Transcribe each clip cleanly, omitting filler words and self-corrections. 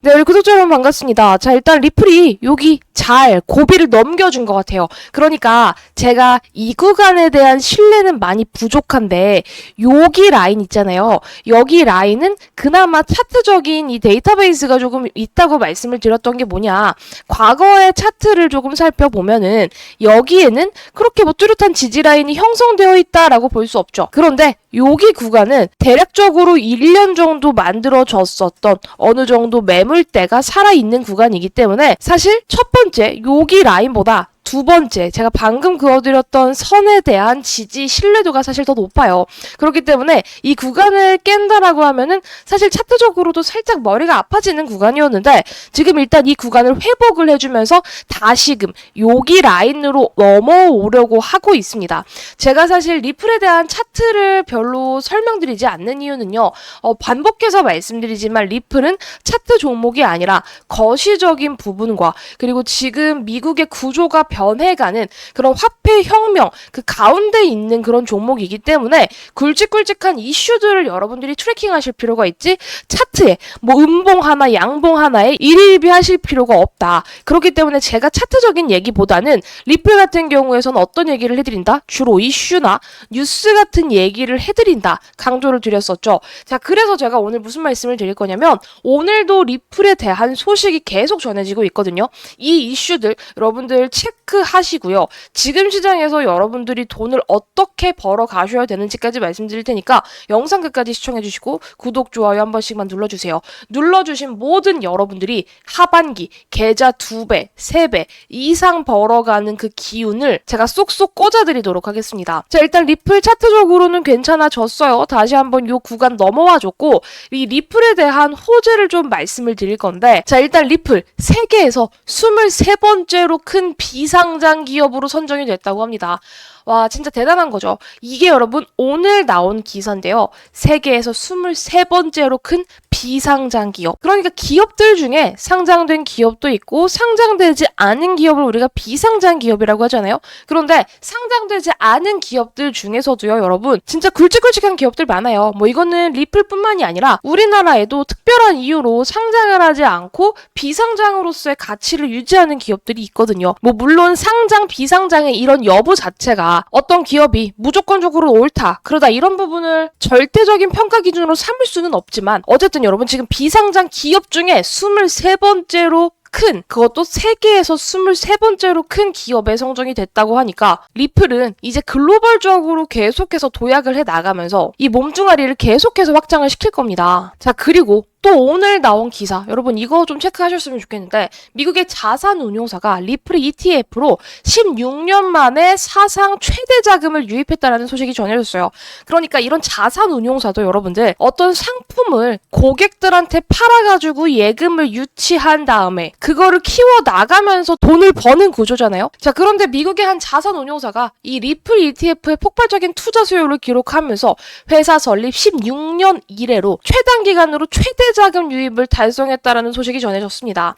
네, 우리 구독자 여러분 반갑습니다. 자, 일단 리플이 여기 잘 고비를 넘겨준 것 같아요. 그러니까 제가 이 구간에 대한 신뢰는 많이 부족한데 여기 라인 있잖아요. 여기 라인은 그나마 차트적인 이 데이터베이스가 조금 있다고 말씀을 드렸던 게 뭐냐. 과거의 차트를 조금 살펴보면은 여기에는 그렇게 뭐 뚜렷한 지지 라인이 형성되어 있다라고 볼 수 없죠. 그런데 여기 구간은 대략적으로 1년 정도 만들어졌었던 어느 정도 매물대가 살아있는 구간이기 때문에 사실 첫 번째 여기 라인보다 두 번째, 제가 방금 그어드렸던 선에 대한 지지 신뢰도가 사실 더 높아요. 그렇기 때문에 이 구간을 깬다라고 하면은 사실 차트적으로도 살짝 머리가 아파지는 구간이었는데 지금 일단 이 구간을 회복을 해주면서 다시금 여기 라인으로 넘어오려고 하고 있습니다. 제가 사실 리플에 대한 차트를 별로 설명드리지 않는 이유는요. 반복해서 말씀드리지만 리플은 차트 종목이 아니라 거시적인 부분과 그리고 지금 미국의 구조가 변해가는 그런 화폐 혁명 그 가운데 있는 그런 종목이기 때문에 굵직굵직한 이슈들을 여러분들이 트래킹하실 필요가 있지 차트에 뭐 음봉 하나 양봉 하나에 일일비하실 필요가 없다. 그렇기 때문에 제가 차트적인 얘기보다는 리플 같은 경우에서는 어떤 얘기를 해드린다? 주로 이슈나 뉴스 같은 얘기를 해드린다. 강조를 드렸었죠. 자, 그래서 제가 오늘 무슨 말씀을 드릴 거냐면 오늘도 리플에 대한 소식이 계속 전해지고 있거든요. 이 이슈들 여러분들 체크하시고요. 지금 시장에서 여러분들이 돈을 어떻게 벌어 가셔야 되는지까지 말씀드릴 테니까 영상 끝까지 시청해주시고 구독, 좋아요 한 번씩만 눌러주세요. 눌러주신 모든 여러분들이 하반기 계좌 2배, 3배 이상 벌어가는 그 기운을 제가 쏙쏙 꽂아드리도록 하겠습니다. 자, 일단 리플 차트적으로는 괜찮아졌어요. 다시 한번 요 구간 넘어와줬고 이 리플에 대한 호재를 좀 말씀을 드릴 건데 자, 일단 리플 세계에서 23번째로 큰 비상장 기업으로 선정이 됐다고 합니다. 와, 진짜 대단한 거죠. 이게 여러분 오늘 나온 기사인데요. 세계에서 23번째로 큰 비상장 기업. 그러니까 기업들 중에 상장된 기업도 있고 상장되지 않은 기업을 우리가 비상장 기업이라고 하잖아요. 그런데 상장되지 않은 기업들 중에서도요, 여러분 진짜 굵직굵직한 기업들 많아요. 뭐 이거는 리플뿐만이 아니라 우리나라에도 특별한 이유로 상장을 하지 않고 비상장으로서의 가치를 유지하는 기업들이 있거든요. 뭐 물론 상장, 비상장의 이런 여부 자체가 어떤 기업이 무조건적으로 옳다, 그러다 이런 부분을 절대적인 평가 기준으로 삼을 수는 없지만 어쨌든 여러분 지금 비상장 기업 중에 23번째로 큰, 그것도 세계에서 23번째로 큰 기업에 선정이 됐다고 하니까 리플은 이제 글로벌적으로 계속해서 도약을 해 나가면서 이 몸뚱아리를 계속해서 확장을 시킬 겁니다. 자, 그리고 또 오늘 나온 기사, 여러분 이거 좀 체크하셨으면 좋겠는데 미국의 자산운용사가 리플 ETF로 16년 만에 사상 최대 자금을 유입했다라는 소식이 전해졌어요. 그러니까 이런 자산운용사도 여러분들 어떤 상품을 고객들한테 팔아가지고 예금을 유치한 다음에 그거를 키워나가면서 돈을 버는 구조잖아요. 자, 그런데 미국의 한 자산운용사가 이 리플 ETF의 폭발적인 투자 수요를 기록하면서 회사 설립 16년 이래로 최단 기간으로 최대 자금 유입을 달성했다라는 소식이 전해졌습니다.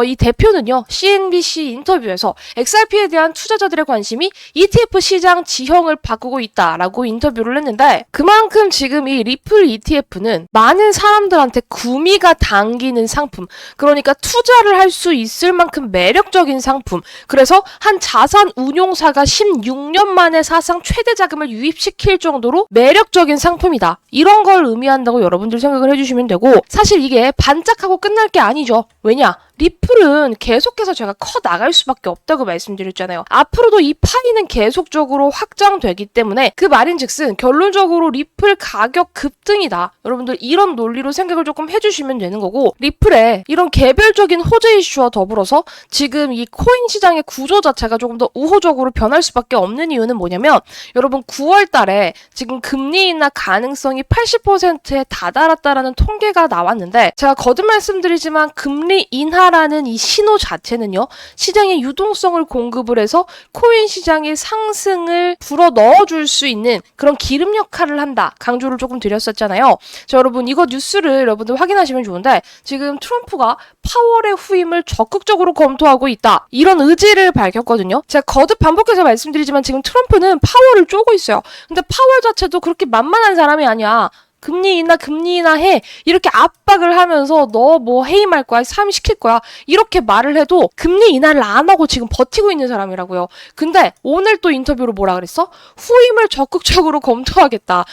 이 대표는요, CNBC 인터뷰에서 XRP에 대한 투자자들의 관심이 ETF 시장 지형을 바꾸고 있다라고 인터뷰를 했는데 그만큼 지금 이 리플 ETF는 많은 사람들한테 구미가 당기는 상품, 그러니까 투자를 할 수 있을 만큼 매력적인 상품, 그래서 한 자산 운용사가 16년 만에 사상 최대 자금을 유입시킬 정도로 매력적인 상품이다. 이런 걸 의미한다고 여러분들 생각을 해주시면 되고 사실 이게 반짝하고 끝날 게 아니죠. 왜냐? 리플은 계속해서 제가 커 나갈 수밖에 없다고 말씀드렸잖아요. 앞으로도 이 파이는 계속적으로 확장되기 때문에 그 말인즉슨 결론적으로 리플 가격 급등이다. 여러분들 이런 논리로 생각을 조금 해주시면 되는 거고 리플의 이런 개별적인 호재 이슈와 더불어서 지금 이 코인 시장의 구조 자체가 조금 더 우호적으로 변할 수밖에 없는 이유는 뭐냐면 여러분 9월 달에 지금 금리 인하 가능성이 80%에 다다랐다라는 통계가 나왔는데 제가 거듭 말씀드리지만 금리 인하라는 이 신호 자체는요, 시장의 유동성을 공급을 해서 코인 시장의 상승을 불어 넣어줄 수 있는 그런 기름 역할을 한다. 강조를 조금 드렸었잖아요. 자, 여러분 이거 뉴스를 여러분들 확인하시면 좋은데 지금 트럼프가 파월의 후임을 적극적으로 검토하고 있다. 이런 의지를 밝혔거든요. 제가 거듭 반복해서 말씀드리지만 지금 트럼프는 파월을 쪼고 있어요. 근데 파월 자체도 그렇게 만만한 사람이 아니야. 금리 인하 해. 이렇게 압박을 하면서 너 뭐 해임할 거야, 사임시킬 거야. 이렇게 말을 해도 금리 인하를 안 하고 지금 버티고 있는 사람이라고요. 근데 오늘 또 인터뷰로 뭐라 그랬어? 후임을 적극적으로 검토하겠다.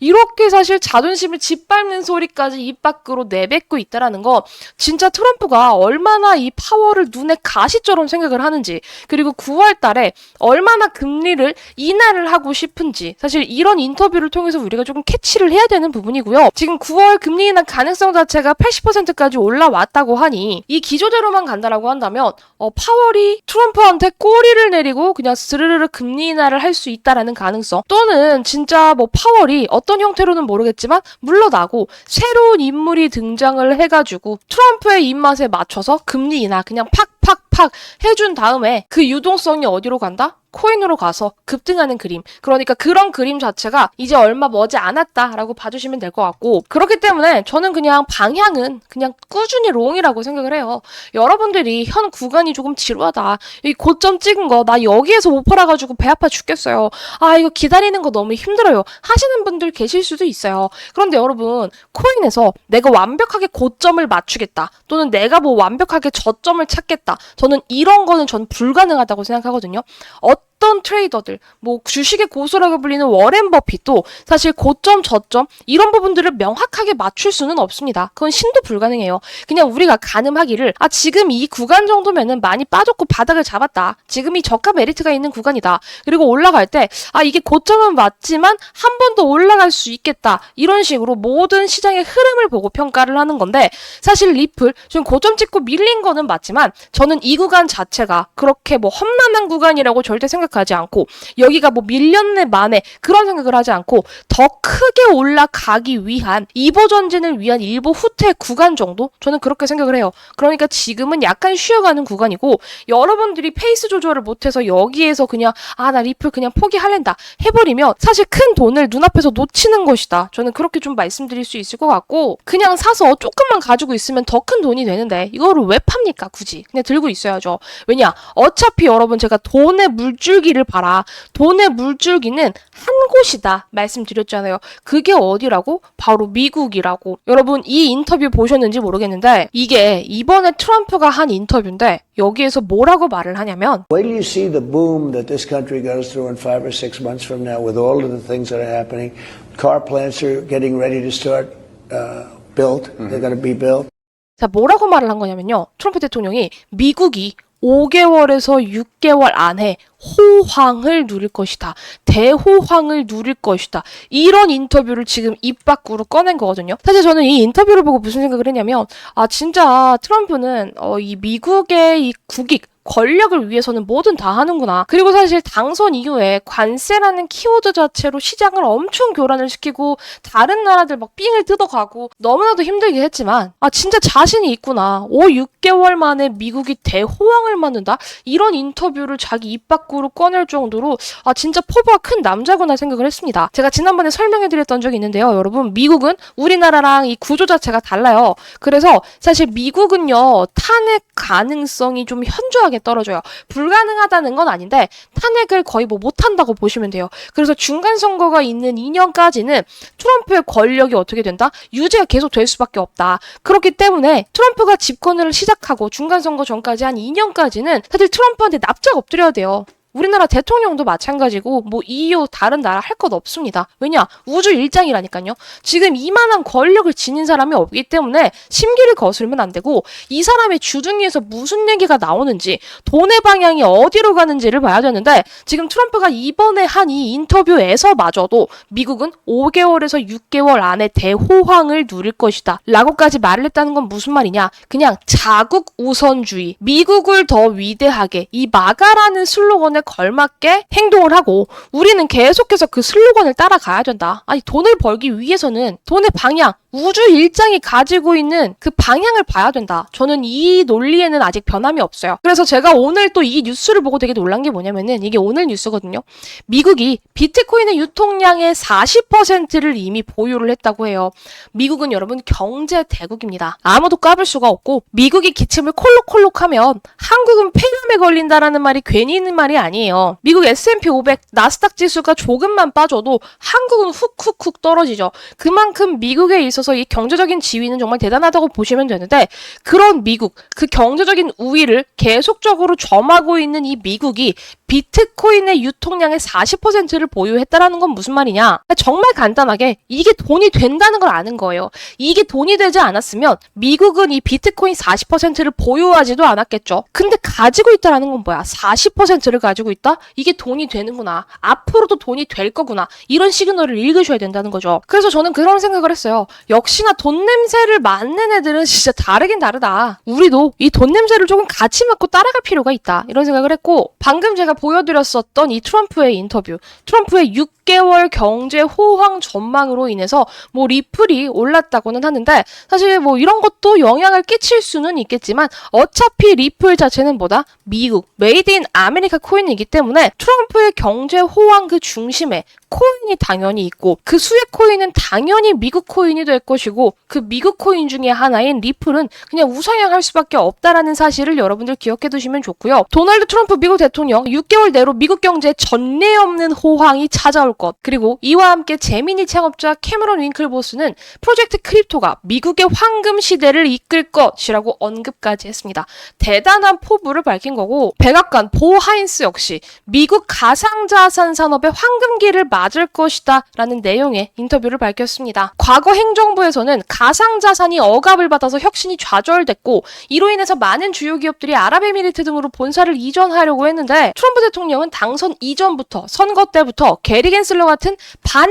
이렇게 사실 자존심을 짓밟는 소리까지 입 밖으로 내뱉고 있다라는 거 진짜 트럼프가 얼마나 이 파워를 눈에 가시처럼 생각을 하는지, 그리고 9월 달에 얼마나 금리를 인하를 하고 싶은지, 사실 이런 인터뷰를 통해서 우리가 조금 캐치를 해야 되는 부분이고요. 지금 9월 금리 인하 가능성 자체가 80%까지 올라왔다고 하니 이 기조대로만 간다라고 한다면 파월이 트럼프한테 꼬리를 내리고 그냥 스르르르 금리 인하를 할 수 있다라는 가능성, 또는 진짜 뭐 파월이 어떤 형태로는 모르겠지만 물러나고 새로운 인물이 등장을 해가지고 트럼프의 입맛에 맞춰서 금리 인하 그냥 팍팍팍 해준 다음에 그 유동성이 어디로 간다? 코인으로 가서 급등하는 그림. 그러니까 그런 그림 자체가 이제 얼마 머지 않았다라고 봐주시면 될 것 같고, 그렇기 때문에 저는 그냥 방향은 그냥 꾸준히 롱이라고 생각을 해요. 여러분들이 현 구간이 조금 지루하다, 이 고점 찍은 거 나 여기에서 못 팔아가지고 배 아파 죽겠어요, 아 이거 기다리는 거 너무 힘들어요 하시는 분들 계실 수도 있어요. 그런데 여러분, 코인에서 내가 완벽하게 고점을 맞추겠다, 또는 내가 뭐 완벽하게 저점을 찾겠다, 저는 이런 거는 전 불가능하다고 생각하거든요. 어떤 트레이더들, 뭐 주식의 고수라고 불리는 워렌 버핏도 사실 고점, 저점 이런 부분들을 명확하게 맞출 수는 없습니다. 그건 신도 불가능해요. 그냥 우리가 가늠하기를 지금 이 구간 정도면은 많이 빠졌고 바닥을 잡았다, 지금 이 저가 메리트가 있는 구간이다, 그리고 올라갈 때 이게 고점은 맞지만 한 번 더 올라갈 수 있겠다, 이런 식으로 모든 시장의 흐름을 보고 평가를 하는 건데, 사실 리플 지금 고점 찍고 밀린 거는 맞지만 저는 이 구간 자체가 그렇게 뭐 험난한 구간이라고 절대 생각하지 않고, 여기가 뭐 밀렸네 만에 그런 생각을 하지 않고, 더 크게 올라가기 위한 이보 전진을 위한 일보 후퇴 구간 정도, 저는 그렇게 생각을 해요. 그러니까 지금은 약간 쉬어가는 구간이고, 여러분들이 페이스 조절을 못해서 여기에서 그냥 나 리플 그냥 포기할랜다 해버리면 사실 큰 돈을 눈앞에서 놓치는 것이다, 저는 그렇게 좀 말씀드릴 수 있을 것 같고, 그냥 사서 조금만 가지고 있으면 더 큰 돈이 되는데 이거를 왜 팝니까? 굳이 그냥 들고 있어야죠. 왜냐, 어차피 여러분 제가 돈의 물줄기를 봐라, 돈의 물줄기는 한 곳이다 말씀드렸잖아요. 그게 어디라고? 바로 미국이라고. 여러분, 이 인터뷰 보셨는지 모르겠는데 이게 이번에 트럼프가 한 인터뷰인데 여기에서 뭐라고 말을 하냐면, Wait till you see the boom that this country goes through in 5 or 6 months from now with all of the things that are happening. Car plants are getting ready to start built. They're going to be built. 자, 뭐라고 말을 한 거냐면요, 트럼프 대통령이 미국이 5개월에서 6개월 안에 호황을 누릴 것이다, 대호황을 누릴 것이다, 이런 인터뷰를 지금 입 밖으로 꺼낸 거거든요. 사실 저는 이 인터뷰를 보고 무슨 생각을 했냐면, 진짜 트럼프는 이 미국의 이 국익, 권력을 위해서는 뭐든 다 하는구나. 그리고 사실 당선 이후에 관세라는 키워드 자체로 시장을 엄청 교란을 시키고 다른 나라들 막 삥을 뜯어가고 너무나도 힘들게 했지만 진짜 자신이 있구나, 5, 6개월 만에 미국이 대호황을 맞는다, 이런 인터뷰를 자기 입 밖으로 꺼낼 정도로 진짜 포부가 큰 남자구나 생각을 했습니다. 제가 지난번에 설명해드렸던 적이 있는데요, 여러분, 미국은 우리나라랑 이 구조 자체가 달라요. 그래서 사실 미국은요, 탄핵 가능성이 좀 현저하게 떨어져요. 불가능하다는 건 아닌데 탄핵을 거의 뭐 못한다고 보시면 돼요. 그래서 중간 선거가 있는 2년까지는 트럼프의 권력이 어떻게 된다? 유지가 계속 될 수밖에 없다. 그렇기 때문에 트럼프가 집권을 시작하고 중간 선거 전까지 한 2년까지는 사실 트럼프한테 납작 엎드려야 돼요. 우리나라 대통령도 마찬가지고 뭐 EU 다른 나라 할 것 없습니다. 왜냐? 우주 일장이라니까요. 지금 이만한 권력을 지닌 사람이 없기 때문에 심기를 거슬면 안 되고, 이 사람의 주둥이에서 무슨 얘기가 나오는지, 돈의 방향이 어디로 가는지를 봐야 되는데, 지금 트럼프가 이번에 한 이 인터뷰에서마저도 미국은 5개월에서 6개월 안에 대호황을 누릴 것이다 라고까지 말을 했다는 건 무슨 말이냐? 그냥 자국 우선주의, 미국을 더 위대하게, 이 마가라는 슬로건에 걸맞게 행동을 하고, 우리는 계속해서 그 슬로건을 따라가야 된다. 돈을 벌기 위해서는 돈의 방향, 우주 일장이 가지고 있는 그 방향을 봐야 된다. 저는 이 논리에는 아직 변함이 없어요. 그래서 제가 오늘 또 이 뉴스를 보고 되게 놀란 게 뭐냐면은 이게 오늘 뉴스거든요. 미국이 비트코인의 유통량의 40%를 이미 보유를 했다고 해요. 미국은 여러분 경제 대국입니다. 아무도 까불 수가 없고 미국이 기침을 콜록콜록하면 한국은 폐렴에 걸린다라는 말이 괜히 있는 말이 아니에요. 미국 S&P 500 나스닥 지수가 조금만 빠져도 한국은 훅훅훅 떨어지죠. 그만큼 미국에 있어서 이 경제적인 지위는 정말 대단하다고 보시면 되는데 그런 미국, 그 경제적인 우위를 계속적으로 점하고 있는 이 미국이 비트코인의 유통량의 40%를 보유했다라는 건 무슨 말이냐? 정말 간단하게 이게 돈이 된다는 걸 아는 거예요. 이게 돈이 되지 않았으면 미국은 이 비트코인 40%를 보유하지도 않았겠죠. 근데 가지고 있다라는 건 뭐야? 40%를 가지고 있다? 이게 돈이 되는구나. 앞으로도 돈이 될 거구나. 이런 시그널을 읽으셔야 된다는 거죠. 그래서 저는 그런 생각을 했어요. 역시나 돈 냄새를 맡는 애들은 진짜 다르긴 다르다. 우리도 이 돈 냄새를 조금 같이 맡고 따라갈 필요가 있다. 이런 생각을 했고 방금 제가 보여드렸었던 이 트럼프의 인터뷰, 트럼프의 6개월 경제 호황 전망으로 인해서 뭐 리플이 올랐다고는 하는데 사실 뭐 이런 것도 영향을 끼칠 수는 있겠지만 어차피 리플 자체는 뭐다? 미국, 메이드 인 아메리카 코인이기 때문에 트럼프의 경제 호황 그 중심에 코인이 당연히 있고 그 수혜 코인은 당연히 미국 코인이 될 것이고 그 미국 코인 중에 하나인 리플은 그냥 우상향할 수밖에 없다라는 사실을 여러분들 기억해 두시면 좋고요. 도널드 트럼프 미국 대통령 6개월 내로 미국 경제에 전례 없는 호황이 찾아올 것. 그리고 이와 함께 제미니 창업자 캐머런 윙클보스는 프로젝트 크립토가 미국의 황금 시대를 이끌 것이라고 언급까지 했습니다. 대단한 포부를 밝힌 거고 백악관 보 하인스 역시 미국 가상자산 산업의 황금기를 맞을 것이다 라는 내용의 인터뷰를 밝혔습니다. 과거 행정부에서는 가상자산이 억압을 받아서 혁신이 좌절됐고 이로 인해서 많은 주요 기업들이 아랍에미리트 등으로 본사를 이전하려고 했는데 트럼프 대통령은 당선 이전부터 선거 때부터 게리 겐슬러 같은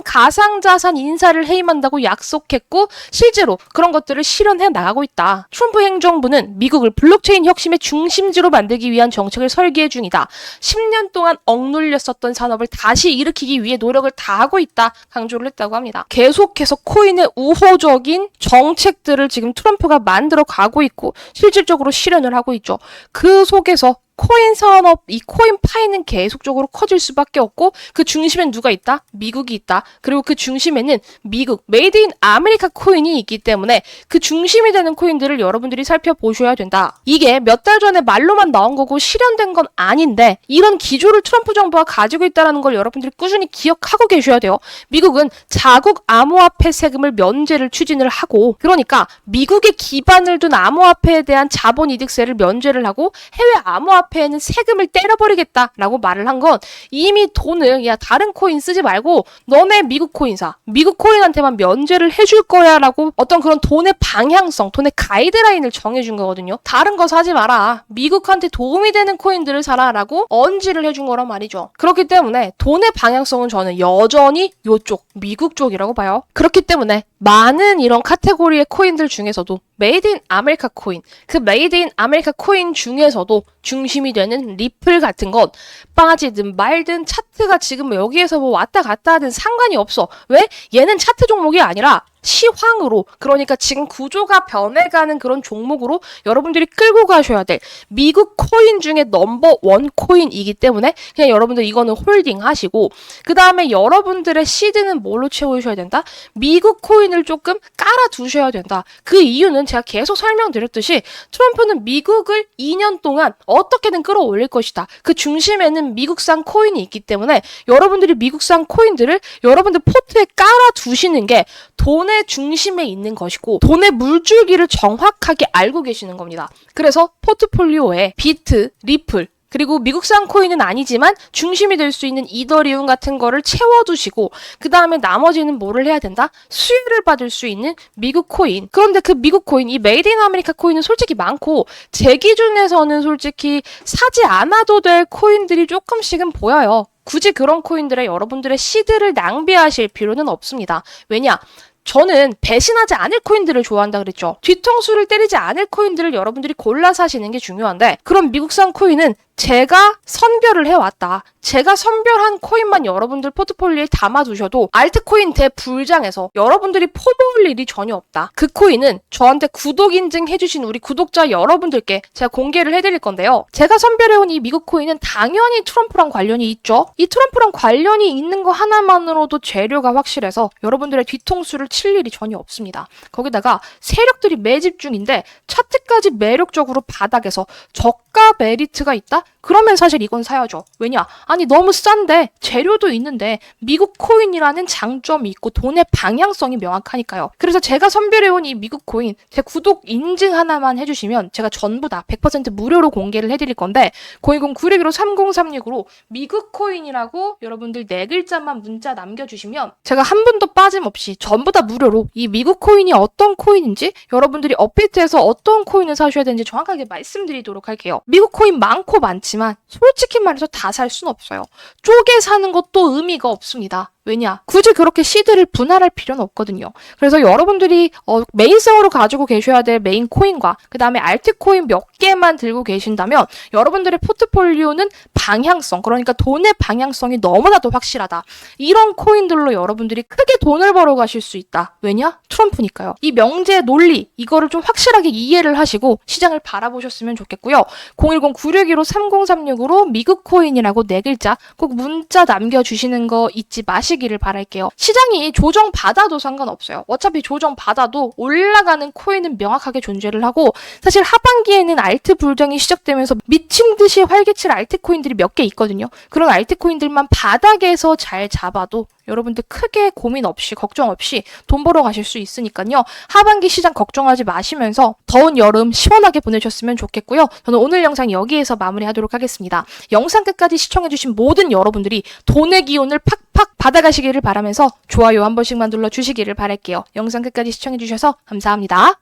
반가상자산 인사를 해임한다고 약속했고 실제로 그런 것들을 실현해 나가고 있다. 트럼프 행정부는 미국을 블록체인 혁신의 중심지로 만들기 위한 정책을 설계 중이다. 10년 동안 억눌렸었던 산업을 다시 일으키기 위해 노력을 다하고 있다. 강조를 했다고 합니다. 계속해서 코인의 우호적인 정책들을 지금 트럼프가 만들어 가고 있고 실질적으로 실현을 하고 있죠. 그 속에서 코인 산업, 이 코인 파이는 계속적으로 커질 수밖에 없고 그 중심엔 누가 있다? 미국이 있다. 그리고 그 중심에는 미국, 메이드 인 아메리카 코인이 있기 때문에 그 중심이 되는 코인들을 여러분들이 살펴보셔야 된다. 이게 몇 달 전에 말로만 나온 거고 실현된 건 아닌데 이런 기조를 트럼프 정부가 가지고 있다는 걸 여러분들이 꾸준히 기억하고 계셔야 돼요. 미국은 자국 암호화폐 세금을 면제를 추진을 하고 그러니까 미국에 기반을 둔 암호화폐에 대한 자본이득세를 면제를 하고 해외 암호화폐 에는 세금을 때려버리겠다라고 말을 한 건 이미 돈을 야 다른 코인 쓰지 말고 너네 미국 코인 사. 미국 코인한테만 면제를 해줄 거야 라고 어떤 그런 돈의 방향성, 돈의 가이드라인을 정해준 거거든요. 다른 거 사지 마라. 미국한테 도움이 되는 코인들을 사라 라고 언지를 해준 거란 말이죠. 그렇기 때문에 돈의 방향성은 저는 여전히 요쪽, 미국 쪽이라고 봐요. 그렇기 때문에 많은 이런 카테고리의 코인들 중에서도 메이드 인 아메리카 코인, 그 메이드 인 아메리카 코인 중에서도 중심이 되는 리플 같은 것 빠지든 말든 차트가 지금 여기에서 뭐 왔다 갔다 하든 상관이 없어. 왜? 얘는 차트 종목이 아니라 시황으로 그러니까 지금 구조가 변해가는 그런 종목으로 여러분들이 끌고 가셔야 될 미국 코인 중에 넘버1 코인이기 때문에 그냥 여러분들 이거는 홀딩 하시고 그 다음에 여러분들의 시드는 뭘로 채우셔야 된다? 미국 코인을 조금 깔아두셔야 된다. 그 이유는 제가 계속 설명드렸듯이 트럼프는 미국을 2년 동안 어떻게든 끌어올릴 것이다. 그 중심에는 미국산 코인이 있기 때문에 여러분들이 미국산 코인들을 여러분들 포트에 깔아두시는 게 돈의 중심에 있는 것이고 돈의 물줄기를 정확하게 알고 계시는 겁니다. 그래서 포트폴리오에 비트, 리플 그리고 미국산 코인은 아니지만 중심이 될 수 있는 이더리움 같은 거를 채워두시고 그 다음에 나머지는 뭐를 해야 된다? 수혜를 받을 수 있는 미국 코인. 그런데 그 미국 코인, 이 메이드 인 아메리카 코인은 솔직히 많고 제 기준에서는 솔직히 사지 않아도 될 코인들이 조금씩은 보여요. 굳이 그런 코인들에 여러분들의 시드를 낭비하실 필요는 없습니다. 왜냐? 저는 배신하지 않을 코인들을 좋아한다 그랬죠. 뒤통수를 때리지 않을 코인들을 여러분들이 골라 사시는 게 중요한데 그럼 미국산 코인은 제가 선별을 해왔다. 제가 선별한 코인만 여러분들 포트폴리오에 담아두셔도 알트코인 대불장에서 여러분들이 퍼부을 일이 전혀 없다. 그 코인은 저한테 구독 인증해주신 우리 구독자 여러분들께 제가 공개를 해드릴 건데요. 제가 선별해온 이 미국 코인은 당연히 트럼프랑 관련이 있죠. 이 트럼프랑 관련이 있는 거 하나만으로도 재료가 확실해서 여러분들의 뒤통수를 칠 일이 전혀 없습니다. 거기다가 세력들이 매집 중인데 차트까지 매력적으로 바닥에서 저가 메리트가 있다? 그러면 사실 이건 사야죠. 왜냐? 아니 너무 싼데 재료도 있는데 미국 코인이라는 장점이 있고 돈의 방향성이 명확하니까요. 그래서 제가 선별해온 이 미국 코인 제 구독 인증 하나만 해주시면 제가 전부 다 100% 무료로 공개를 해드릴 건데 010-961-3036으로 미국 코인이라고 여러분들 4글자만 문자 남겨주시면 제가 한 분도 빠짐없이 전부 다 무료로 이 미국 코인이 어떤 코인인지 여러분들이 업비트에서 어떤 코인을 사셔야 되는지 정확하게 말씀드리도록 할게요. 미국 코인 많고 많지만 솔직히 말해서 다 살 수는 없어요. 쪼개 사는 것도 의미가 없습니다. 왜냐? 굳이 그렇게 시드를 분할할 필요는 없거든요. 그래서 여러분들이 메인성으로 가지고 계셔야 될 메인 코인과 그 다음에 알트코인 몇 개만 들고 계신다면 여러분들의 포트폴리오는 방향성, 그러니까 돈의 방향성이 너무나도 확실하다. 이런 코인들로 여러분들이 크게 돈을 벌어 가실 수 있다. 왜냐? 트럼프니까요. 이 명제 논리, 이거를 좀 확실하게 이해를 하시고 시장을 바라보셨으면 좋겠고요. 010-961-3036으로 미국 코인이라고 4글자 꼭 문자 남겨주시는 거 잊지 마시기를 바랄게요. 시장이 조정받아도 상관없어요. 어차피 조정받아도 올라가는 코인은 명확하게 존재를 하고 사실 하반기에는 알트 불장이 시작되면서 미친 듯이 활개칠 알트코인들이 몇 개 있거든요. 그런 알트코인들만 바닥에서 잘 잡아도 여러분들 크게 고민 없이 걱정 없이 돈 벌어 가실 수 있으니까요. 하반기 시장 걱정하지 마시면서 더운 여름 시원하게 보내셨으면 좋겠고요. 저는 오늘 영상 여기에서 마무리하도록 하겠습니다. 영상 끝까지 시청해주신 모든 여러분들이 돈의 기운을 팍팍 받아가시기를 바라면서 좋아요 한 번씩만 눌러주시기를 바랄게요. 영상 끝까지 시청해주셔서 감사합니다.